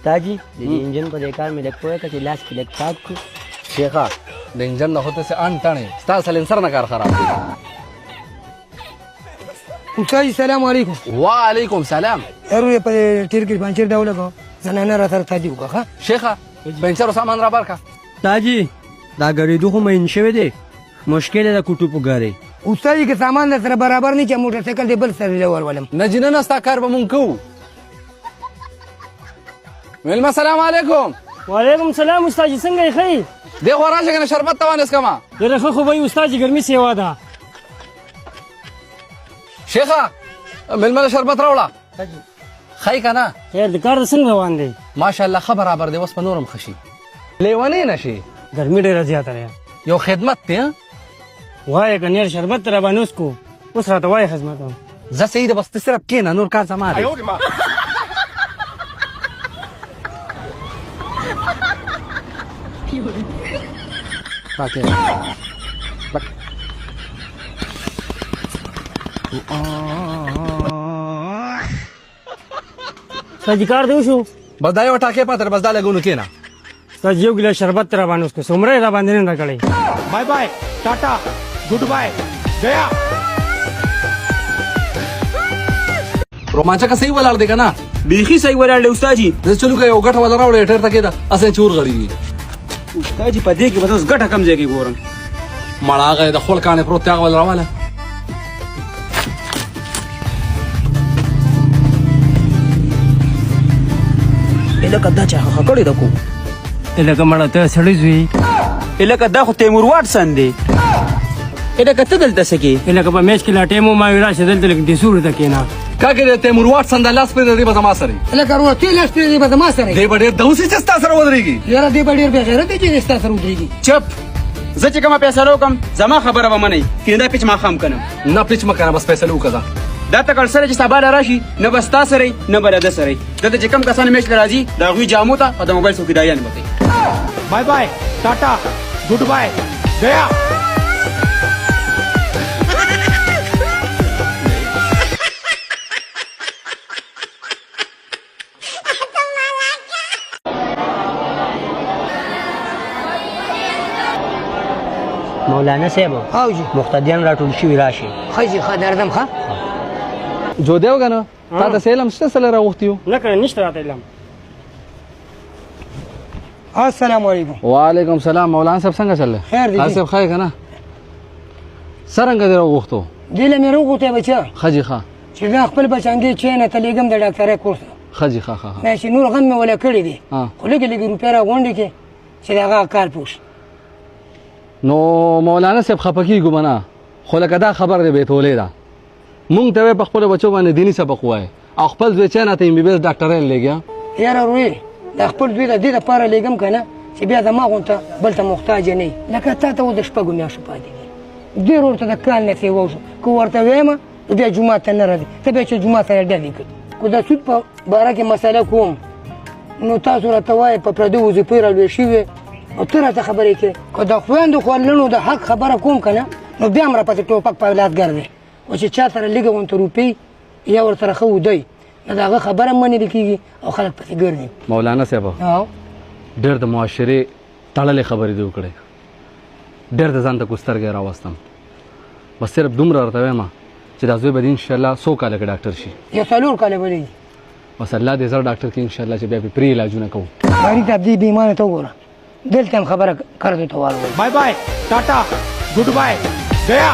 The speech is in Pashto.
تاجي د دې انجن په دې کار مې لږ پوهه کړه چې لاس کې لږ پاک کړو. شیخه د انجن نه هوته سه ان ټانې ستا سلنسر نه کار خراب دی. استاد سلام علیکم. وعلیکم سلام. ارو په ټیر کې پنچر دا ولګو زنانه را سره تاجي وکړه. شیخه پنچر سامان را برکا. تاجي دا غړېدو خو مین شوی دی، مشکل ده کوټو په ګارې. استاد کې سامان سره برابر نه چې موټر سایکل دی بل سره لور ولم. نه جنن ستا کار به مونږ کوو. ویلم السلام علیکم. وعلیکم السلام استاد څنګه یې خیر؟ دی خو راشه کنه شربت توانس کما. ډېر ښه خو به استاد ګرمي سیوا ده. شیخه ململ شربت راوړه. خی کنه. خیر د کار څنګه روان دی؟ ماشاءالله خبر برابر دی وس په نورم خشي. لیوانې نشي. ګرمي ډېره زیاته ده. یو خدمت دی. وای کنه شربت را باندې اوس کو. اوس راته وای خدمت. زه سید بس صرف کینا نور کار زما دی. پاکه ساجي کار دی شو بس دا یو ټاکه پاتره بس دا لګونو کینا ساجي یو ګلا شربت را باندې اوس کو سمره را باندې نه کړی bye bye tata goodbye गया رومانچا کا صحیح ولاړ دی کنه بیخي صحیح ولاړ دی استاد جی. زه چلو یو غټه ولا راوړې ټر تکې دا اسې چور غړي. استاد جی په دې کې به اوس ګټه کم ځای کې ګورم. مړاغه د خپل کانه پروت تاغ ول راواله. الکه دا چا خکړې د کو الکه مړه ته سړی زوی الکه دا خو تیمور واټسن دی. الکه ته دلته سکی الکه په میچ کې لا ټیمو ما ویرا شه دلته لګ دي سور ته کینا کاګه تیمور واټسن د لاس پر دی به ما سره. لکه ورته لاس ته دی به ما سره. دی ډېر دوسی چې تاسو سره ودرېږي. یاره دی ډېر به غیرت دی چې تاسو سره ودرېږي. چپ زه چې کومه فیصله وکم زما خبره به منئ کیندا پیچ ما خام کنم نه پچ مکنه بس فیصله وکړه. دا تکړه سره چې سبا راشي نه بس تاسو سره نه بل د سره دته چې کم کسان میچ راځي دا غوي جامو ته او د موبایل څوکیدایان وته. Bye bye tata goodbye गया مولانا صاحب او جی مقتدیان راټول شوي راشي. خځې ښه دردم ښه جو دیو کنه تا د سلام څه سره راغختیو. نه کنه نشته راته علم. السلام علیکم. وعلیکم سلام مولانا صاحب څنګه چل خیر دی. صاحب خای کنه څنګه دی راغختو. دله مې روغته بچا خجی ښه چې دا خپل بچانګي چینه ته لګم د ډاکټرې کورس خجی ښه ښه نه چې نور غم مې ولا کړی دی. ها. خو لګي لګي روپیا را غونډې کې چې دا کار پوښ. نو مولانا صاحب خپکی ګمنا خو لکه دا خبر دی به تولې دا مونږ ته په خپل بچو باندې دینی سبق وای او خپل ځای چانه ته ام بي بي اس ډاکټرین لګیا. یاره روی دا خپل دوی د دې لپاره لګم کنه چې بیا د ما غونته بل ته محتاج نه لکه تا ته د شپږو میاشتو پاتې دي. ډېر ورته د کال نه سی وځو کو ورته وایم بیا جمعه ته نه راځي ته بیا چې جمعه ته ډېر کړ کو دا سود په باره کې مسله کوم نو تاسو راته وایي په پردو وظیفې رالوي شوي او ته راته خبرې کوې که د خویندو خوړلنو د حق خبره کوم که نه نو بیا هم راپسې ټوپک په اولاد ګرځې او چې چا سره لږه غونته روپۍ یا ورسره ښه ودی نو د هغه خبره هم منلې کېږي او خلک پسې ګرځي. مولانا صاحب ډېر د معاشرې تړلې خبرې دې وکړې ډېر د ځان ته کوسترګې راوستم بس صرف دومره ورته وایم چې دا زوی به دې انشاءالله څو کاله کې ډاکټر شي. یا څلور کاله به دی بس الله دې زر ډاکټر کې انشاءالله چې بیا پرې پرې علاجونه کوو. باري ته دې بیمانه ته وګوره دلته هم خبره کړو ته واړو bye bye tata goodbye गया